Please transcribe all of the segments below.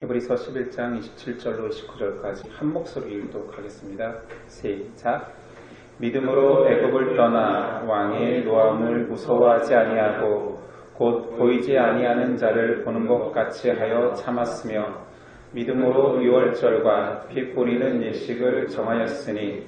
히브리서 11장 27절로 29절까지 한 목소리 읽도록 하겠습니다. 시작. 믿음으로 애굽을 떠나 왕의 노함을 무서워하지 아니하고 곧 보이지 아니하는 자를 보는 것 같이 하여 참았으며 믿음으로 유월절과 피 뿌리는 일식을 정하였으니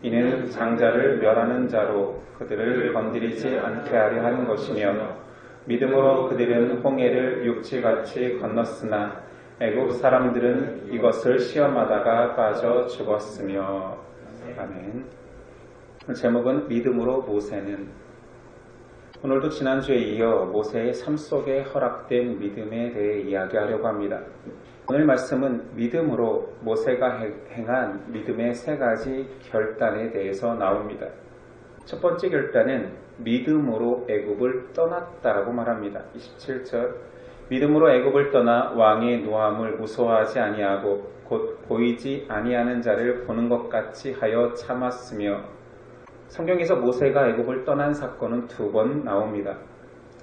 이는 장자를 멸하는 자로 그들을 건드리지 않게 하려 하는 것이며 믿음으로 그들은 홍해를 육지같이 건넜으나 애국 사람들은 이것을 시험하다가 빠져 죽었으며. 아멘. 제목은 믿음으로 모세는. 오늘도 지난주에 이어 모세의 삶 속에 허락된 믿음에 대해 이야기하려고 합니다. 오늘 말씀은 믿음으로 모세가 행한 믿음의 세 가지 결단에 대해서 나옵니다. 첫 번째 결단은 믿음으로 애굽을 떠났다라고 말합니다. 27절. 믿음으로 애굽을 떠나 왕의 노함을 무서워하지 아니하고 곧 보이지 아니하는 자를 보는 것 같이 하여 참았으며. 성경에서 모세가 애굽을 떠난 사건은 두 번 나옵니다.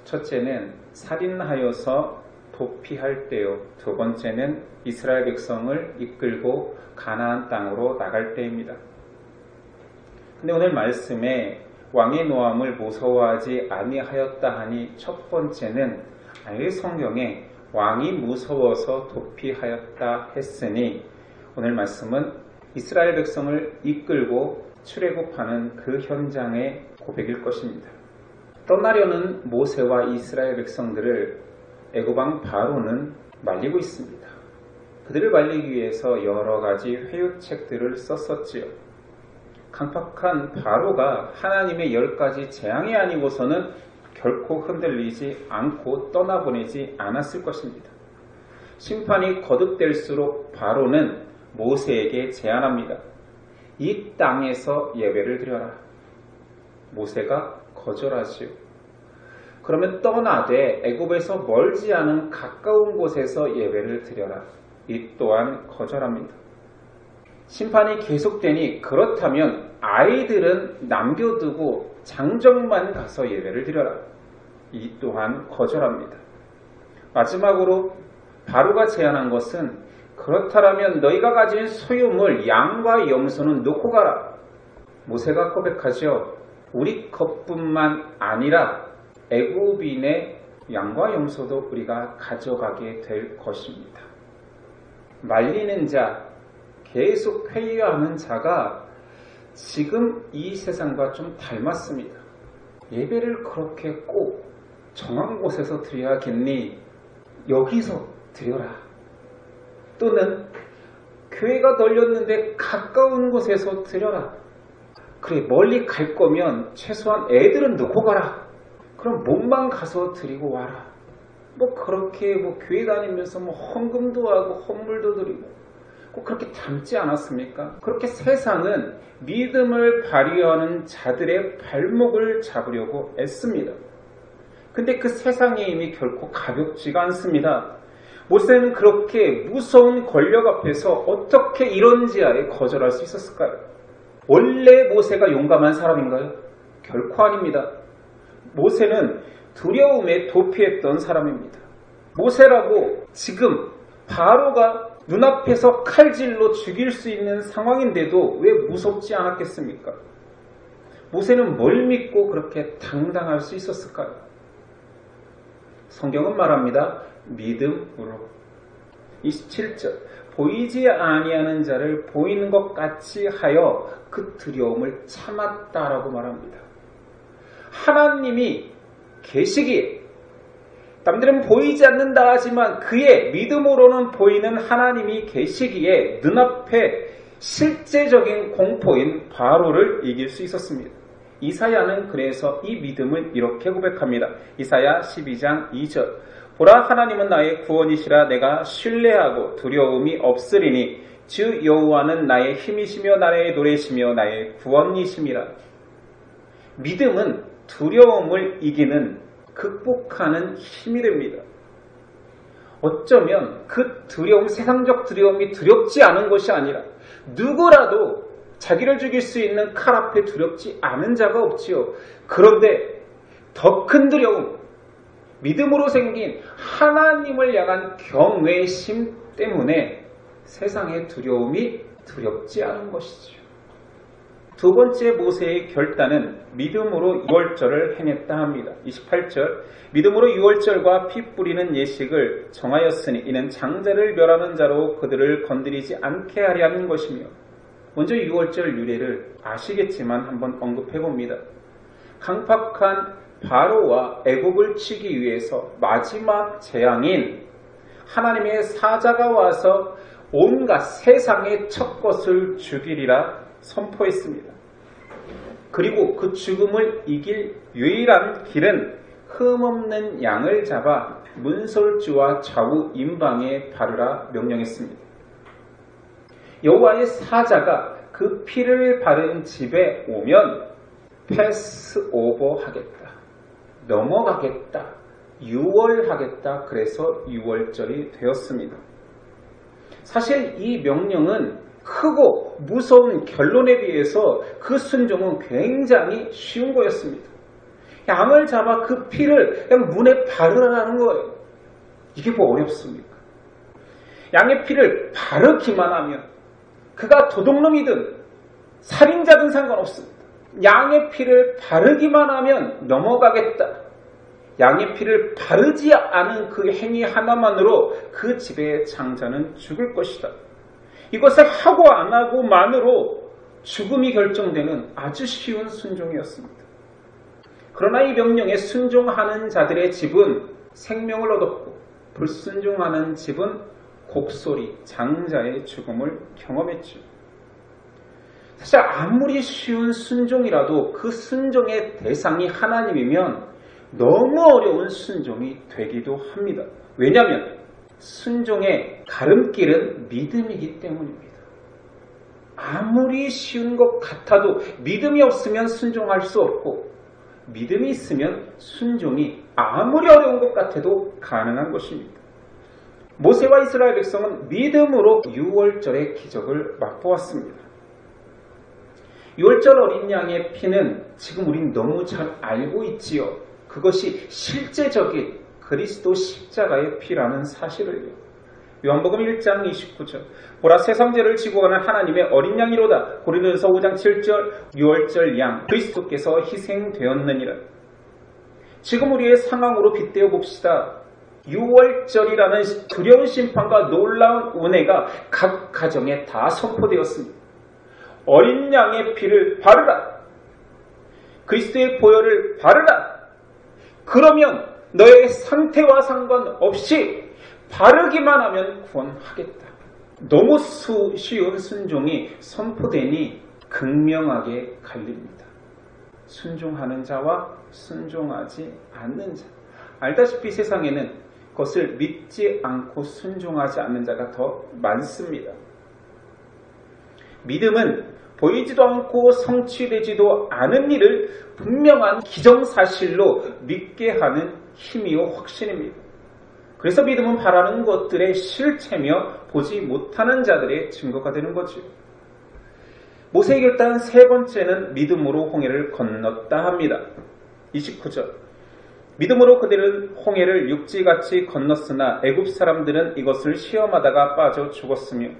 첫째는 살인하여서 도피할 때요. 두 번째는 이스라엘 백성을 이끌고 가나안 땅으로 나갈 때입니다. 근데 오늘 말씀에 왕의 노함을 무서워하지 아니하였다 하니 첫 번째는 아예 성경에 왕이 무서워서 도피하였다 했으니 오늘 말씀은 이스라엘 백성을 이끌고 출애굽하는 그 현장의 고백일 것입니다. 떠나려는 모세와 이스라엘 백성들을 애굽왕 바로는 말리고 있습니다. 그들을 말리기 위해서 여러 가지 회유책들을 썼었지요. 강팍한 바로가 하나님의 10가지 재앙이 아니고서는 결코 흔들리지 않고 떠나보내지 않았을 것입니다. 심판이 거듭될수록 바로는 모세에게 제안합니다. 이 땅에서 예배를 드려라. 모세가 거절하지요. 그러면 떠나되 애굽에서 멀지 않은 가까운 곳에서 예배를 드려라. 이 또한 거절합니다. 심판이 계속되니 그렇다면 아이들은 남겨두고 장정만 가서 예배를 드려라. 이 또한 거절합니다. 마지막으로 바로가 제안한 것은 그렇다면 너희가 가진 소유물 양과 염소는 놓고 가라. 모세가 고백하죠. 우리 것뿐만 아니라 애굽인의 양과 염소도 우리가 가져가게 될 것입니다. 말리는 자, 계속 회유하는 자가 지금 이 세상과 좀 닮았습니다. 예배를 그렇게 꼭 정한 곳에서 드려야겠니? 여기서 드려라. 또는 교회가 널렸는데 가까운 곳에서 드려라. 그래, 멀리 갈 거면 최소한 애들은 놓고 가라. 그럼 몸만 가서 드리고 와라. 그렇게 교회 다니면서 헌금도 하고 헌물도 드리고 꼭 그렇게 닮지 않았습니까? 그렇게 세상은 믿음을 발휘하는 자들의 발목을 잡으려고 애씁니다. 근데 그 세상의 힘이 결코 가볍지가 않습니다. 모세는 그렇게 무서운 권력 앞에서 어떻게 이런지하에 거절할 수 있었을까요? 원래 모세가 용감한 사람인가요? 결코 아닙니다. 모세는 두려움에 도피했던 사람입니다. 모세라고 지금 바로가 눈앞에서 칼질로 죽일 수 있는 상황인데도 왜 무섭지 않았겠습니까? 모세는 뭘 믿고 그렇게 당당할 수 있었을까요? 성경은 말합니다. 믿음으로. 27절. 보이지 아니하는 자를 보이는 것 같이 하여 그 두려움을 참았다라고 말합니다. 하나님이 계시기에 남들은 보이지 않는다 하지만 그의 믿음으로는 보이는 하나님이 계시기에 눈앞에 실제적인 공포인 바로를 이길 수 있었습니다. 이사야는 그래서 이 믿음을 이렇게 고백합니다. 이사야 12장 2절. 보라, 하나님은 나의 구원이시라. 내가 신뢰하고 두려움이 없으리니 주 여호와는 나의 힘이시며 나의 노래시며 나의 구원이심이라. 믿음은 두려움을 이기는, 극복하는 힘이 됩니다. 어쩌면 그 두려움, 세상적 두려움이 두렵지 않은 것이 아니라 누구라도 자기를 죽일 수 있는 칼 앞에 두렵지 않은 자가 없지요. 그런데 더 큰 두려움, 믿음으로 생긴 하나님을 향한 경외심 때문에 세상의 두려움이 두렵지 않은 것이지요. 두 번째 모세의 결단은 믿음으로 유월절을 행했다 합니다. 28절 믿음으로 유월절과 피 뿌리는 예식을 정하였으니 이는 장자를 멸하는 자로 그들을 건드리지 않게 하려 하는 것이며, 먼저 유월절 유래를 아시겠지만 한번 언급해봅니다. 강팍한 바로와 애국을 치기 위해서 마지막 재앙인 하나님의 사자가 와서 온갖 세상의 첫 것을 죽이리라 선포했습니다. 그리고 그 죽음을 이길 유일한 길은 흠없는 양을 잡아 문설주와 좌우 임방에 바르라 명령했습니다. 여호와의 사자가 그 피를 바른 집에 오면 패스오버 하겠다, 넘어가겠다, 유월하겠다. 그래서 유월절이 되었습니다. 사실 이 명령은 크고 무서운 결론에 비해서 그 순종은 굉장히 쉬운 거였습니다. 양을 잡아 그 피를 그냥 문에 바르라는 거예요. 이게 뭐 어렵습니까? 양의 피를 바르기만 하면 그가 도둑놈이든 살인자든 상관없습니다. 양의 피를 바르기만 하면 넘어가겠다. 양의 피를 바르지 않은 그 행위 하나만으로 그 집의 장자는 죽을 것이다. 이것을 하고 안 하고만으로 죽음이 결정되는 아주 쉬운 순종이었습니다. 그러나 이 명령에 순종하는 자들의 집은 생명을 얻었고, 불순종하는 집은 곡소리, 장자의 죽음을 경험했죠. 사실 아무리 쉬운 순종이라도 그 순종의 대상이 하나님이면 너무 어려운 순종이 되기도 합니다. 왜냐하면 순종의 가름길은 믿음이기 때문입니다. 아무리 쉬운 것 같아도 믿음이 없으면 순종할 수 없고, 믿음이 있으면 순종이 아무리 어려운 것 같아도 가능한 것입니다. 모세와 이스라엘 백성은 믿음으로 유월절의 기적을 맛보았습니다. 유월절 어린 양의 피는 지금 우린 너무 잘 알고 있지요. 그것이 실제적인 그리스도 십자가의 피라는 사실을요. 요한복음 1장 29절 보라 세상죄를 지고 가는 하나님의 어린 양이로다. 고린도전서 5장 7절 유월절 양 그리스도께서 희생되었느니라. 지금 우리의 상황으로 빗대어 봅시다. 유월절이라는 두려운 심판과 놀라운 은혜가 각 가정에 다 선포되었습니다. 어린 양의 피를 바르라. 그리스도의 보혈을 바르라. 그러면 너의 상태와 상관없이 바르기만 하면 구원하겠다. 너무 쉬운 순종이 선포되니 극명하게 갈립니다. 순종하는 자와 순종하지 않는 자. 알다시피 세상에는 그것을 믿지 않고 순종하지 않는 자가 더 많습니다. 믿음은 보이지도 않고 성취되지도 않은 일을 분명한 기정사실로 믿게 하는 힘이요 확신입니다. 그래서 믿음은 바라는 것들의 실체며 보지 못하는 자들의 증거가 되는 거죠. 모세의 결단 세 번째는 믿음으로 홍해를 건넜다 합니다. 29절 믿음으로 그들은 홍해를 육지같이 건넜으나 애굽 사람들은 이것을 시험하다가 빠져 죽었으며,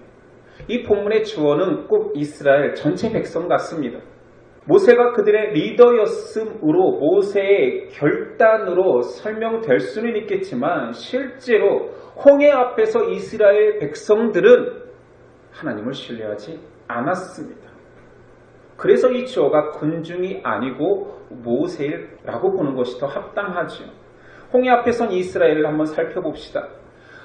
이 본문의 주어는 꼭 이스라엘 전체 백성 같습니다. 모세가 그들의 리더였음으로 모세의 결단으로 설명될 수는 있겠지만 실제로 홍해 앞에서 이스라엘 백성들은 하나님을 신뢰하지 않았습니다. 그래서 이 주어가 군중이 아니고 모세라고 보는 것이 더 합당하죠. 홍해 앞에 선 이스라엘을 한번 살펴봅시다.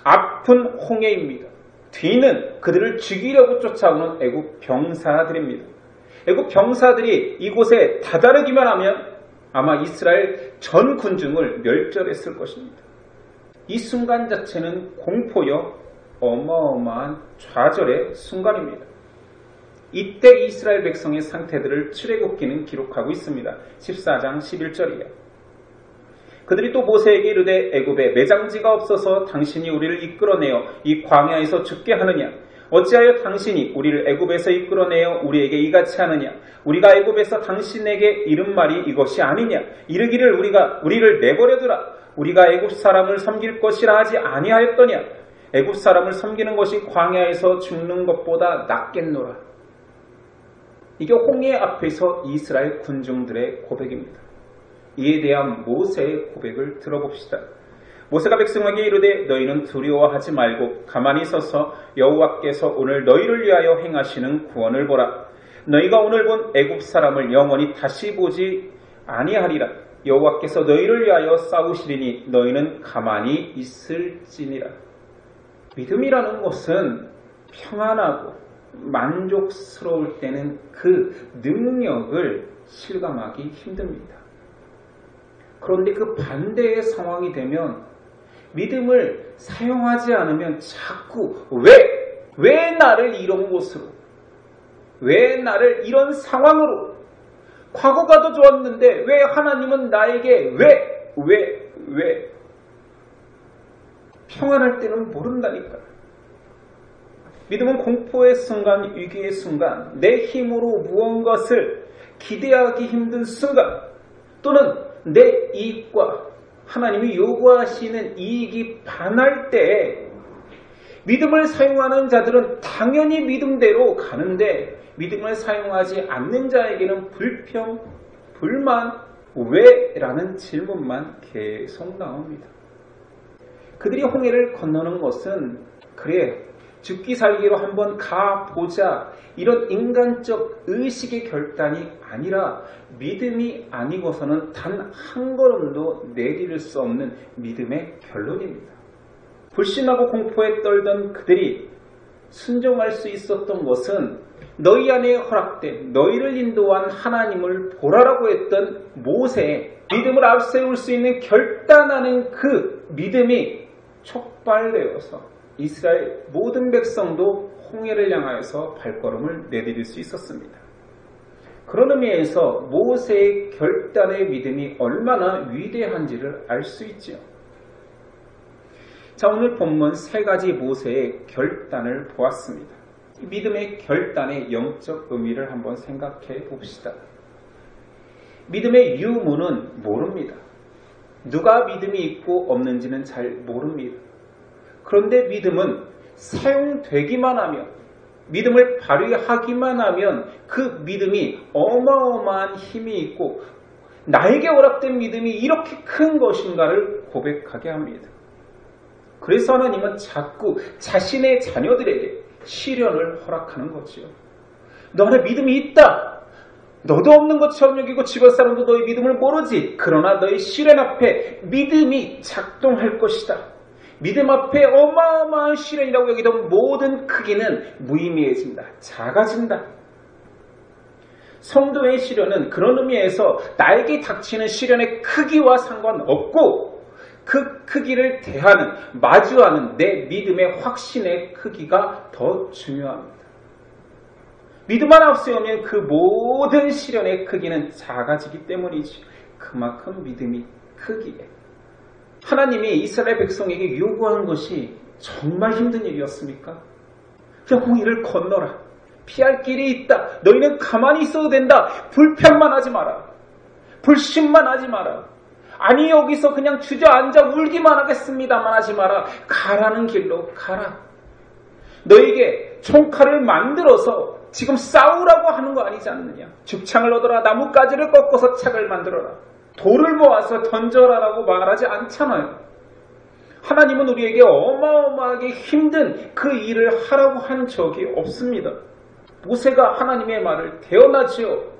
앞은 홍해입니다. 뒤는 그들을 죽이려고 쫓아오는 애굽 병사들입니다. 애굽 병사들이 이곳에 다다르기만 하면 아마 이스라엘 전 군중을 멸절했을 것입니다. 이 순간 자체는 공포여 어마어마한 좌절의 순간입니다. 이때 이스라엘 백성의 상태들을 출애굽기는 기록하고 있습니다. 14장 11절이에요. 그들이 또 모세에게 이르되 애굽에 매장지가 없어서 당신이 우리를 이끌어내어 이 광야에서 죽게 하느냐? 어찌하여 당신이 우리를 애굽에서 이끌어내어 우리에게 이같이 하느냐? 우리가 애굽에서 당신에게 이른 말이 이것이 아니냐? 이르기를 우리를 내버려두라. 우리가 애굽 사람을 섬길 것이라 하지 아니하였더냐? 애굽 사람을 섬기는 것이 광야에서 죽는 것보다 낫겠노라. 이게 홍해 앞에서 이스라엘 군중들의 고백입니다. 이에 대한 모세의 고백을 들어봅시다. 모세가 백성에게 이르되 너희는 두려워하지 말고 가만히 서서 여호와께서 오늘 너희를 위하여 행하시는 구원을 보라. 너희가 오늘 본 애굽 사람을 영원히 다시 보지 아니하리라. 여호와께서 너희를 위하여 싸우시리니 너희는 가만히 있을지니라. 믿음이라는 것은 평안하고 만족스러울 때는 그 능력을 실감하기 힘듭니다. 그런데 그 반대의 상황이 되면 믿음을 사용하지 않으면 자꾸 왜 나를 이런 곳으로, 왜 나를 이런 상황으로, 과거가 더 좋았는데 왜 하나님은 나에게 왜 평안할 때는 모른다니까. 믿음은 공포의 순간, 위기의 순간, 내 힘으로 무언가를 기대하기 힘든 순간, 또는 내 이익과 하나님이 요구하시는 이익이 반할 때 믿음을 사용하는 자들은 당연히 믿음대로 가는데, 믿음을 사용하지 않는 자에게는 불평, 불만, 왜? 라는 질문만 계속 나옵니다. 그들이 홍해를 건너는 것은 그래, 죽기 살기로 한번 가보자, 이런 인간적 의식의 결단이 아니라 믿음이 아니고서는 단 한 걸음도 내디딜 수 없는 믿음의 결론입니다. 불신하고 공포에 떨던 그들이 순종할 수 있었던 것은 너희 안에 허락된, 너희를 인도한 하나님을 보라라고 했던 모세의 믿음을 앞세울 수 있는 결단하는 그 믿음이 촉발되어서 이스라엘 모든 백성도 홍해를 향하여서 발걸음을 내디딜 수 있었습니다. 그런 의미에서 모세의 결단의 믿음이 얼마나 위대한지를 알 수 있죠. 자, 오늘 본문 세 가지 모세의 결단을 보았습니다. 믿음의 결단의 영적 의미를 한번 생각해 봅시다. 믿음의 유무는 모릅니다. 누가 믿음이 있고 없는지는 잘 모릅니다. 그런데 믿음은 사용되기만 하면, 믿음을 발휘하기만 하면 그 믿음이 어마어마한 힘이 있고 나에게 허락된 믿음이 이렇게 큰 것인가를 고백하게 합니다. 그래서 하나님은 자꾸 자신의 자녀들에게 시련을 허락하는 거지요. 너 안에 믿음이 있다. 너도 없는 것처럼 여기고 주변 사람도 너의 믿음을 모르지. 그러나 너의 시련 앞에 믿음이 작동할 것이다. 믿음 앞에 어마어마한 시련이라고 여기던 모든 크기는 무의미해진다. 작아진다. 성도의 시련은 그런 의미에서 나에게 닥치는 시련의 크기와 상관없고 그 크기를 대하는, 마주하는 내 믿음의 확신의 크기가 더 중요합니다. 믿음만 앞세우면 그 모든 시련의 크기는 작아지기 때문이지. 그만큼 믿음이 크기에 하나님이 이스라엘 백성에게 요구한 것이 정말 힘든 일이었습니까? 그냥 홍해를 건너라. 피할 길이 있다. 너희는 가만히 있어도 된다. 불평만 하지 마라. 불신만 하지 마라. 아니 여기서 그냥 주저앉아 울기만 하겠습니다만 하지 마라. 가라는 길로 가라. 너에게 총칼을 만들어서 지금 싸우라고 하는 거 아니지 않느냐. 죽창을 얻어라. 나뭇가지를 꺾어서 창을 만들어라. 돌을 모아서 던져라라고 말하지 않잖아요. 하나님은 우리에게 어마어마하게 힘든 그 일을 하라고 한 적이 없습니다. 모세가 하나님의 말을 대언하지요.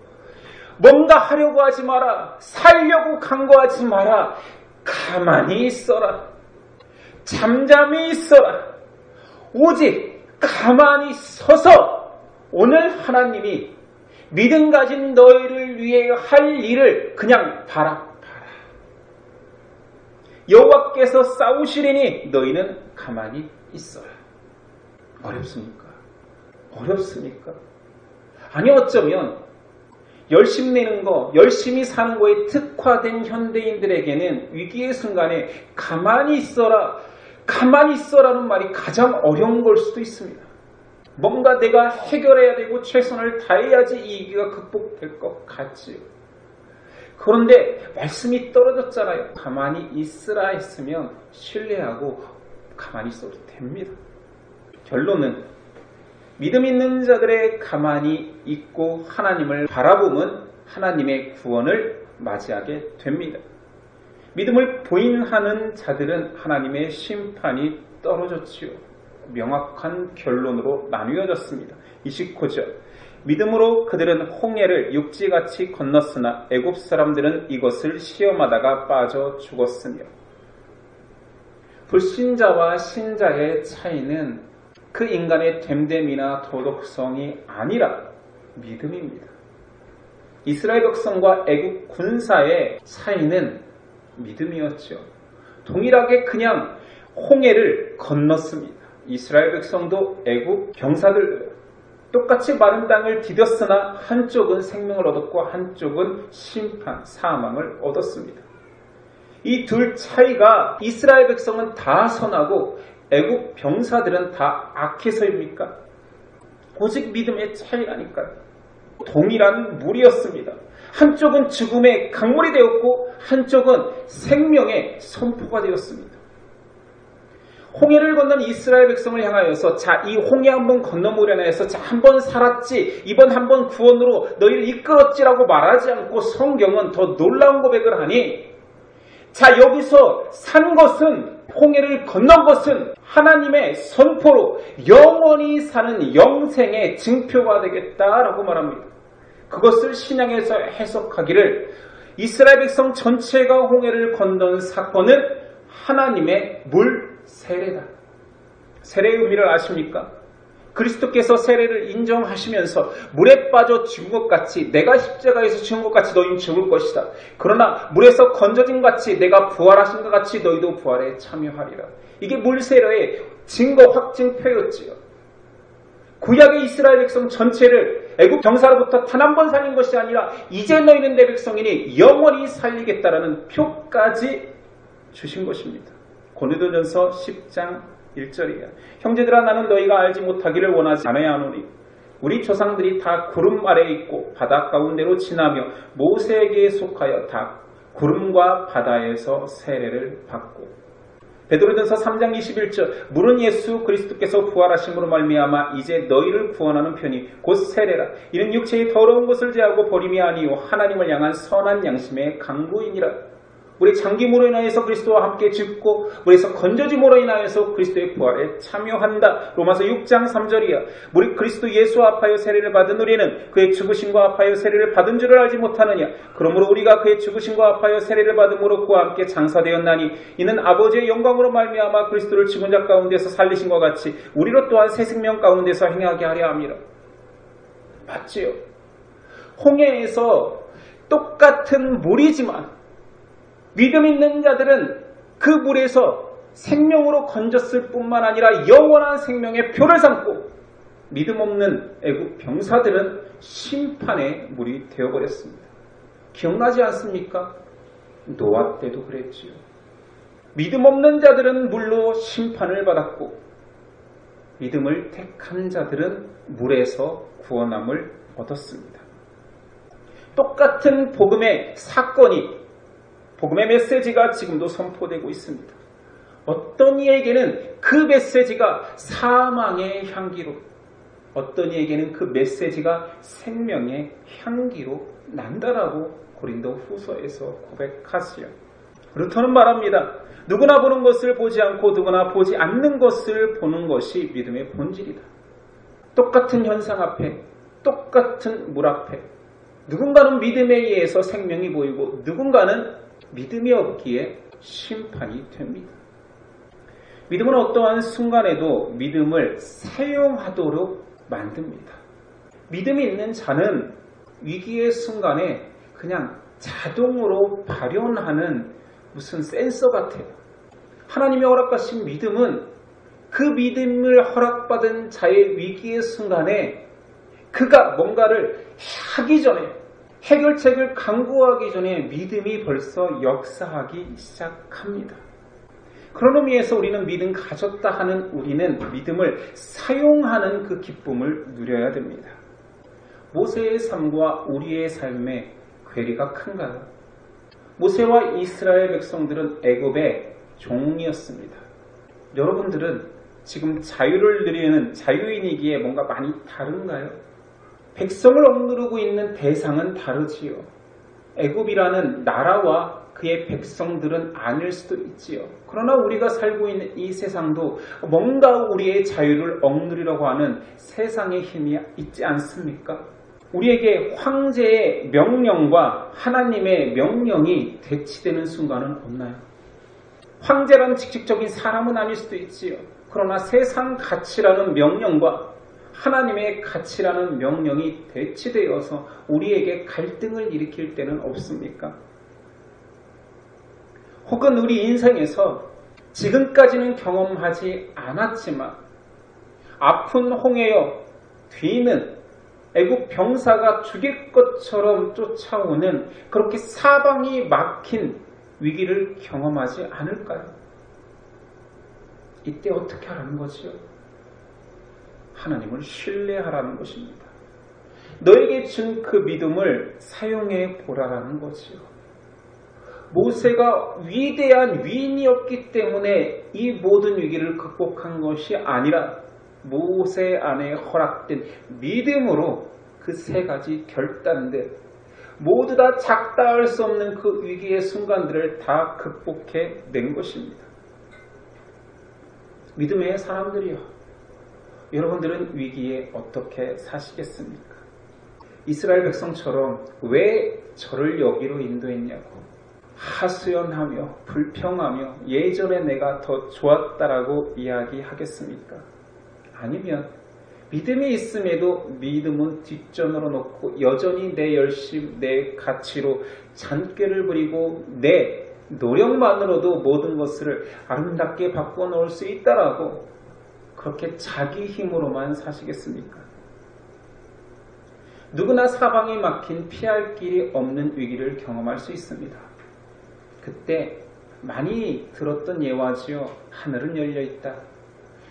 뭔가 하려고 하지 마라. 살려고 간구하지 마라. 가만히 있어라. 잠잠히 있어라. 오직 가만히 서서 오늘 하나님이 믿음 가진 너희를 위해 할 일을 그냥 봐라. 여호와께서 싸우시리니 너희는 가만히 있어라. 어렵습니까? 어렵습니까? 아니 어쩌면 열심히 내는 거, 열심히 사는 거에 특화된 현대인들에게는 위기의 순간에 가만히 있어라는 말이 가장 어려운 걸 수도 있습니다. 뭔가 내가 해결해야 되고 최선을 다해야지 이 위기가 극복될 것 같지요. 그런데 말씀이 떨어졌잖아요. 가만히 있으라 했으면 신뢰하고 가만히 있어도 됩니다. 결론은 믿음 있는 자들의 가만히 있고 하나님을 바라보면 하나님의 구원을 맞이하게 됩니다. 믿음을 부인하는 자들은 하나님의 심판이 떨어졌지요. 명확한 결론으로 나누어졌습니다. 29절 믿음으로 그들은 홍해를 육지같이 건넜으나 애굽 사람들은 이것을 시험하다가 빠져 죽었으며. 불신자와 신자의 차이는 그 인간의 됨됨이나 도덕성이 아니라 믿음입니다. 이스라엘 백성과 애굽 군사의 차이는 믿음이었죠. 동일하게 그냥 홍해를 건넜습니다. 이스라엘 백성도 애굽 병사들 똑같이 마른 땅을 디뎠으나 한쪽은 생명을 얻었고 한쪽은 심판, 사망을 얻었습니다. 이 둘 차이가 이스라엘 백성은 다 선하고 애굽 병사들은 다 악해서입니까? 오직 믿음의 차이라니까요. 동일한 물이었습니다. 한쪽은 죽음의 강물이 되었고 한쪽은 생명의 선포가 되었습니다. 홍해를 건넌 이스라엘 백성을 향하여서 자, 이 홍해 한번 건너보려나 해서 자, 한번 살았지, 이번 한번 구원으로 너희를 이끌었지라고 말하지 않고 성경은 더 놀라운 고백을 하니, 자, 여기서 산 것은, 홍해를 건넌 것은 하나님의 선포로 영원히 사는 영생의 증표가 되겠다라고 말합니다. 그것을 신약에서 해석하기를 이스라엘 백성 전체가 홍해를 건넌 사건은 하나님의 물 세례다. 세례의 의미를 아십니까? 그리스도께서 세례를 인정하시면서 물에 빠져 죽은 것 같이 내가 십자가에서 죽은 것 같이 너희는 죽을 것이다. 그러나 물에서 건져진 것 같이 내가 부활하신 것 같이 너희도 부활에 참여하리라. 이게 물 세례의 증거 확증표였지요. 구약의 이스라엘 백성 전체를 애굽 병사로부터 단 한 번 살린 것이 아니라 이제 너희는 내 백성이니 영원히 살리겠다라는 표까지 주신 것입니다. 고린도전서 10장 1절이야. 형제들아 나는 너희가 알지 못하기를 원하지 않아야하노니 우리 조상들이 다 구름 아래에 있고 바다 가운데로 지나며 모세에게 속하여 다 구름과 바다에서 세례를 받고. 베드로전서 3장 21절 물은 예수 그리스도께서 부활하심으로 말미암아 이제 너희를 구원하는 편이 곧 세례라. 이는 육체의 더러운 것을 제하고 버림이 아니요 하나님을 향한 선한 양심의 강구이니라. 우리 장기물로 인하여서 그리스도와 함께 죽고 물에서 건져짐으로 인하여서 그리스도의 부활에 참여한다. 로마서 6장 3절이야. 우리 그리스도 예수와 합하여 세례를 받은 우리는 그의 죽으심과 합하여 세례를 받은 줄을 알지 못하느냐. 그러므로 우리가 그의 죽으심과 합하여 세례를 받음으로 그와 함께 장사되었나니 이는 아버지의 영광으로 말미암아 그리스도를 죽은 자 가운데서 살리신 것 같이 우리로 또한 새 생명 가운데서 행하게 하려 함이라. 맞지요? 홍해에서 똑같은 물이지만 믿음 있는 자들은 그 물에서 생명으로 건졌을 뿐만 아니라 영원한 생명의 표를 삼고 믿음 없는 애굽 병사들은 심판의 물이 되어버렸습니다. 기억나지 않습니까? 노아 때도 그랬지요. 믿음 없는 자들은 물로 심판을 받았고 믿음을 택한 자들은 물에서 구원함을 얻었습니다. 똑같은 복음의 사건이 복음의 메시지가 지금도 선포되고 있습니다. 어떤 이에게는 그 메시지가 사망의 향기로, 어떤 이에게는 그 메시지가 생명의 향기로 난다라고 고린도 후서에서 고백하시요. 루터는 말합니다. 누구나 보는 것을 보지 않고 누구나 보지 않는 것을 보는 것이 믿음의 본질이다. 똑같은 현상 앞에, 똑같은 물 앞에 누군가는 믿음에 의해서 생명이 보이고 누군가는 믿음이 없기에 심판이 됩니다. 믿음은 어떠한 순간에도 믿음을 사용하도록 만듭니다. 믿음이 있는 자는 위기의 순간에 그냥 자동으로 발현하는 무슨 센서 같아요. 하나님의 허락하신 믿음은 그 믿음을 허락받은 자의 위기의 순간에 그가 뭔가를 하기 전에 해결책을 강구하기 전에 믿음이 벌써 역사하기 시작합니다. 그런 의미에서 우리는 믿음 가졌다 하는 우리는 믿음을 사용하는 그 기쁨을 누려야 됩니다. 모세의 삶과 우리의 삶의 괴리가 큰가요? 모세와 이스라엘 백성들은 애굽의 종이었습니다. 여러분들은 지금 자유를 누리는 자유인이기에 뭔가 많이 다른가요? 백성을 억누르고 있는 대상은 다르지요. 애굽이라는 나라와 그의 백성들은 아닐 수도 있지요. 그러나 우리가 살고 있는 이 세상도 뭔가 우리의 자유를 억누르려고 하는 세상의 힘이 있지 않습니까? 우리에게 황제의 명령과 하나님의 명령이 대치되는 순간은 없나요? 황제라는 직접적인 사람은 아닐 수도 있지요. 그러나 세상 가치라는 명령과 하나님의 가치라는 명령이 대치되어서 우리에게 갈등을 일으킬 때는 없습니까? 혹은 우리 인생에서 지금까지는 경험하지 않았지만 아픈 홍해여 뒤는 애국 병사가 죽일 것처럼 쫓아오는 그렇게 사방이 막힌 위기를 경험하지 않을까요? 이때 어떻게 하라는 거지요? 하나님을 신뢰하라는 것입니다. 너에게 준 그 믿음을 사용해 보라라는 거지요. 모세가 위대한 위인이었기 때문에 이 모든 위기를 극복한 것이 아니라 모세 안에 허락된 믿음으로 그 세 가지 결단들 모두 다 작다할 수 없는 그 위기의 순간들을 다 극복해 낸 것입니다. 믿음의 사람들이여, 여러분들은 위기에 어떻게 사시겠습니까? 이스라엘 백성처럼 왜 저를 여기로 인도했냐고 하소연하며 불평하며 예전에 내가 더 좋았다라고 이야기하겠습니까? 아니면 믿음이 있음에도 믿음은 뒷전으로 놓고 여전히 내 열심, 내 가치로 잔꾀를 부리고 내 노력만으로도 모든 것을 아름답게 바꿔놓을 수 있다라고 그렇게 자기 힘으로만 사시겠습니까? 누구나 사방이 막힌 피할 길이 없는 위기를 경험할 수 있습니다. 그때 많이 들었던 예화지요. 하늘은 열려있다.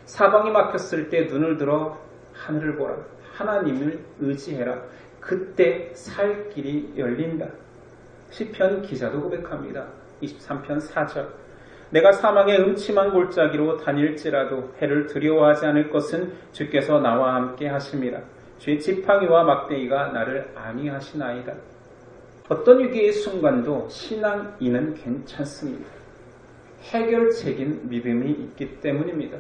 사방이 막혔을 때 눈을 들어 하늘을 보라. 하나님을 의지해라. 그때 살 길이 열린다. 시편 기자도 고백합니다. 23편 4절. 내가 사망의 음침한 골짜기로 다닐지라도 해를 두려워하지 않을 것은 주께서 나와 함께 하심이라. 주의 지팡이와 막대기가 나를 안위하시나이다. 어떤 위기의 순간도 신앙인은 괜찮습니다. 해결책인 믿음이 있기 때문입니다.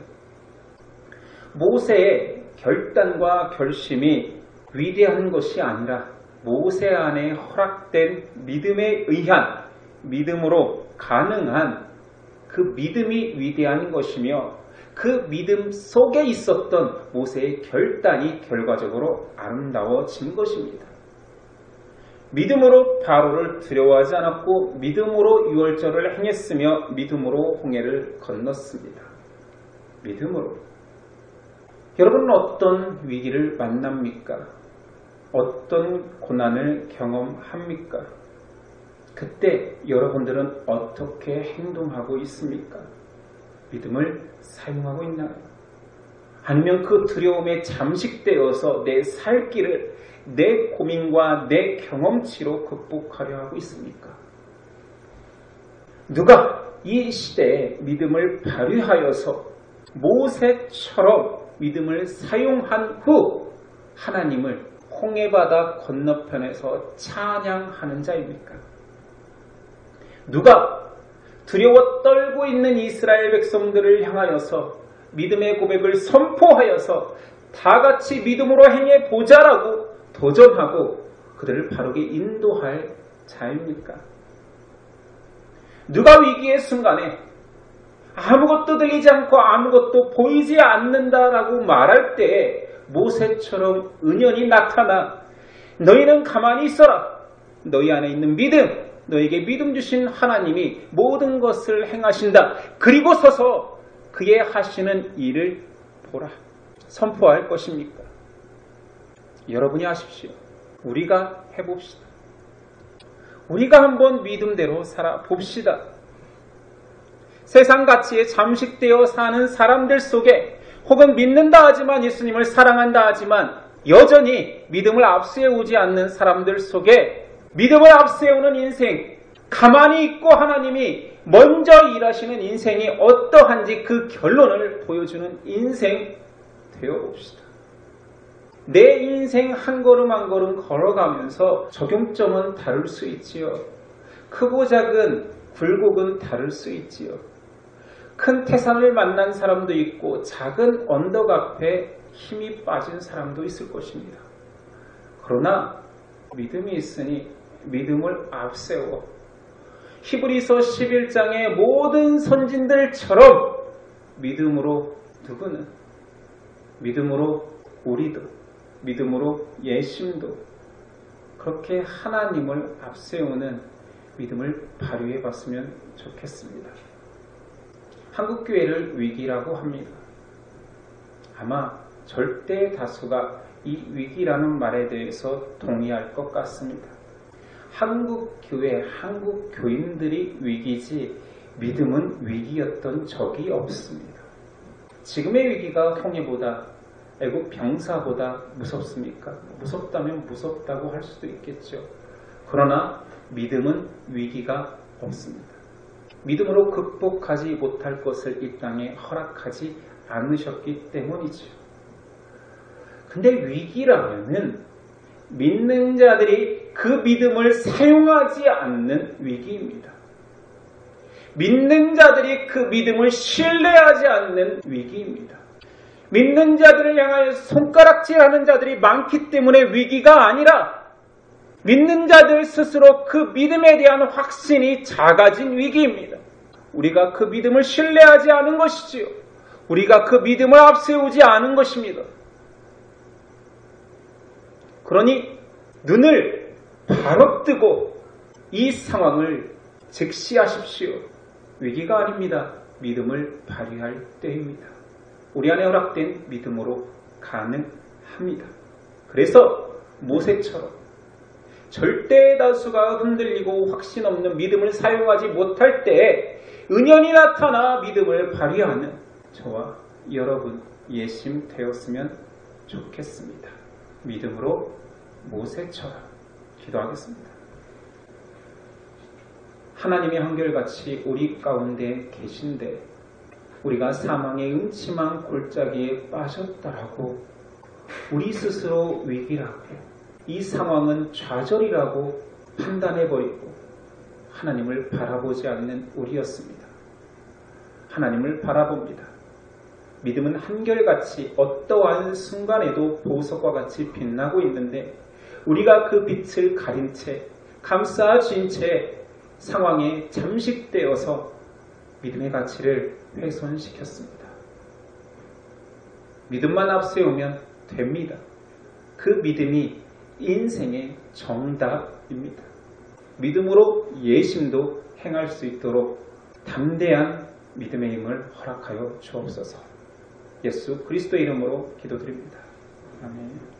모세의 결단과 결심이 위대한 것이 아니라 모세 안에 허락된 믿음에 의한 믿음으로 가능한 그 믿음이 위대한 것이며 그 믿음 속에 있었던 모세의 결단이 결과적으로 아름다워진 것입니다. 믿음으로 바로를 두려워하지 않았고 믿음으로 유월절을 행했으며 믿음으로 홍해를 건넜습니다. 믿음으로. 여러분은 어떤 위기를 만납니까? 어떤 고난을 경험합니까? 그때 여러분들은 어떻게 행동하고 있습니까? 믿음을 사용하고 있나요? 아니면 그 두려움에 잠식되어서 내 살 길을 내 고민과 내 경험치로 극복하려 하고 있습니까? 누가 이 시대에 믿음을 발휘하여서 모세처럼 믿음을 사용한 후 하나님을 홍해바다 건너편에서 찬양하는 자입니까? 누가 두려워 떨고 있는 이스라엘 백성들을 향하여서 믿음의 고백을 선포하여서 다 같이 믿음으로 행해 보자라고 도전하고 그들을 바르게 인도할 자입니까? 누가 위기의 순간에 아무것도 들리지 않고 아무것도 보이지 않는다라고 말할 때 모세처럼 은연히 나타나 너희는 가만히 있어라. 너희 안에 있는 믿음, 너에게 믿음 주신 하나님이 모든 것을 행하신다. 그리고 서서 그의 하시는 일을 보라. 선포할 것입니까? 여러분이 하십시오. 우리가 해봅시다. 우리가 한번 믿음대로 살아봅시다. 세상 가치에 잠식되어 사는 사람들 속에 혹은 믿는다 하지만 예수님을 사랑한다 하지만 여전히 믿음을 앞세우지 않는 사람들 속에 믿음을 앞세우는 인생, 가만히 있고 하나님이 먼저 일하시는 인생이 어떠한지 그 결론을 보여주는 인생 되어봅시다. 내 인생 한 걸음 한 걸음 걸어가면서 적용점은 다를 수 있지요. 크고 작은 굴곡은 다를 수 있지요. 큰 태산을 만난 사람도 있고 작은 언덕 앞에 힘이 빠진 사람도 있을 것입니다. 그러나 믿음이 있으니 믿음을 앞세워 히브리서 11장의 모든 선진들처럼 믿음으로 누구는 믿음으로 우리도 믿음으로 예심도 그렇게 하나님을 앞세우는 믿음을 발휘해 봤으면 좋겠습니다. 한국교회를 위기라고 합니다. 아마 절대 다수가 이 위기라는 말에 대해서 동의할 것 같습니다. 한국교회, 한국교인들이 위기지 믿음은 위기였던 적이 없습니다. 지금의 위기가 홍해보다 애국 병사보다 무섭습니까? 무섭다면 무섭다고 할 수도 있겠죠. 그러나 믿음은 위기가 없습니다. 믿음으로 극복하지 못할 것을 이 땅에 허락하지 않으셨기 때문이죠. 근데 위기라면은 믿는 자들이 그 믿음을 사용하지 않는 위기입니다. 믿는 자들이 그 믿음을 신뢰하지 않는 위기입니다. 믿는 자들을 향하여 손가락질하는 자들이 많기 때문에 위기가 아니라 믿는 자들 스스로 그 믿음에 대한 확신이 작아진 위기입니다. 우리가 그 믿음을 신뢰하지 않은 것이지요. 우리가 그 믿음을 앞세우지 않은 것입니다. 그러니 눈을 바로 뜨고 이 상황을 직시하십시오. 위기가 아닙니다. 믿음을 발휘할 때입니다. 우리 안에 허락된 믿음으로 가능합니다. 그래서 모세처럼 절대 다수가 흔들리고 확신 없는 믿음을 사용하지 못할 때에 은연히 나타나 믿음을 발휘하는 저와 여러분 예심되었으면 좋겠습니다. 믿음으로 모세처럼 기도하겠습니다. 하나님이 한결같이 우리 가운데 계신데 우리가 사망의 음침한 골짜기에 빠졌다라고 우리 스스로 위기라고 이 상황은 좌절이라고 판단해버리고 하나님을 바라보지 않는 우리였습니다. 하나님을 바라봅니다. 믿음은 한결같이 어떠한 순간에도 보석과 같이 빛나고 있는데 우리가 그 빛을 가린 채 감싸진 채 상황에 잠식되어서 믿음의 가치를 훼손시켰습니다. 믿음만 앞세우면 됩니다. 그 믿음이 인생의 정답입니다. 믿음으로 예심도 행할 수 있도록 담대한 믿음의 힘을 허락하여 주옵소서. 예수 그리스도의 이름으로 기도드립니다. 아멘.